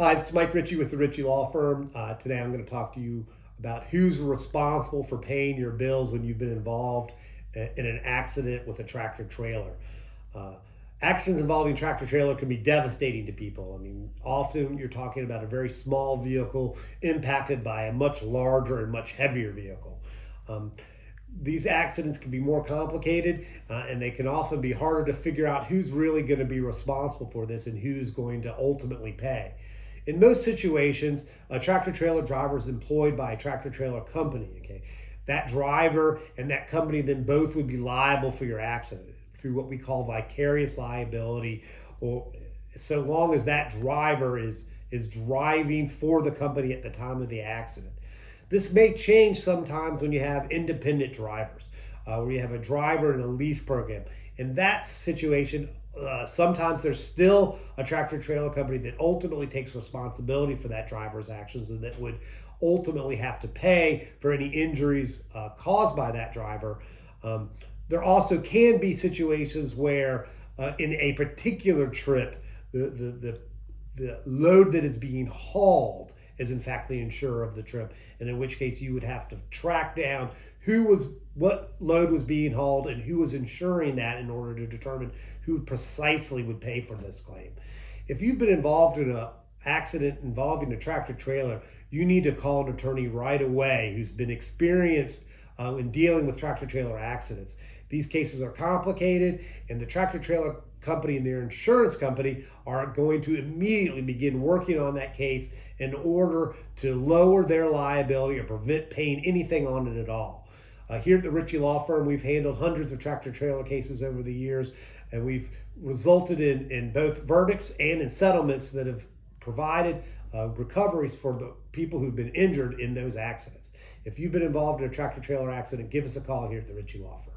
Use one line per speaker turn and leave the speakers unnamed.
Hi, it's Mike Ritchie with the Ritchie Law Firm. Today I'm going to talk to you about who's responsible for paying your bills when you've been involved in an accident with a tractor trailer. Uh, Accidents involving tractor trailer can be devastating to people. I mean, often you're talking about a very small vehicle impacted by a much larger and much heavier vehicle. Um, these accidents can be more complicated and they can often be harder to figure out who's really going to be responsible for this and who's going to ultimately pay. In most situations, a tractor trailer driver is employed by a tractor trailer company. Okay, that driver and that company then both would be liable for your accident through what we call vicarious liability, or so long as that driver is driving for the company at the time of the accident. This may change sometimes when you have independent drivers, where you have a driver in a lease program. In that situation, sometimes there's still a tractor trailer company that ultimately takes responsibility for that driver's actions and that would ultimately have to pay for any injuries caused by that driver. Um, there also can be situations where, in a particular trip, the load that is being hauled is in fact the insurer of the trip, and in which case you would have to track down what load was being hauled and who was insuring that in order to determine who precisely would pay for this claim. If you've been involved in an accident involving a tractor trailer, you need to call an attorney right away who's been experienced in dealing with tractor trailer accidents. These cases are complicated, and the tractor trailer company and their insurance company are going to immediately begin working on that case in order to lower their liability or prevent paying anything on it at all. Here at the Ritchie Law Firm, we've handled hundreds of tractor trailer cases over the years, and we've resulted in both verdicts and in settlements that have provided recoveries for the people who've been injured in those accidents. If you've been involved in a tractor trailer accident, give us a call here at the Ritchie Law Firm.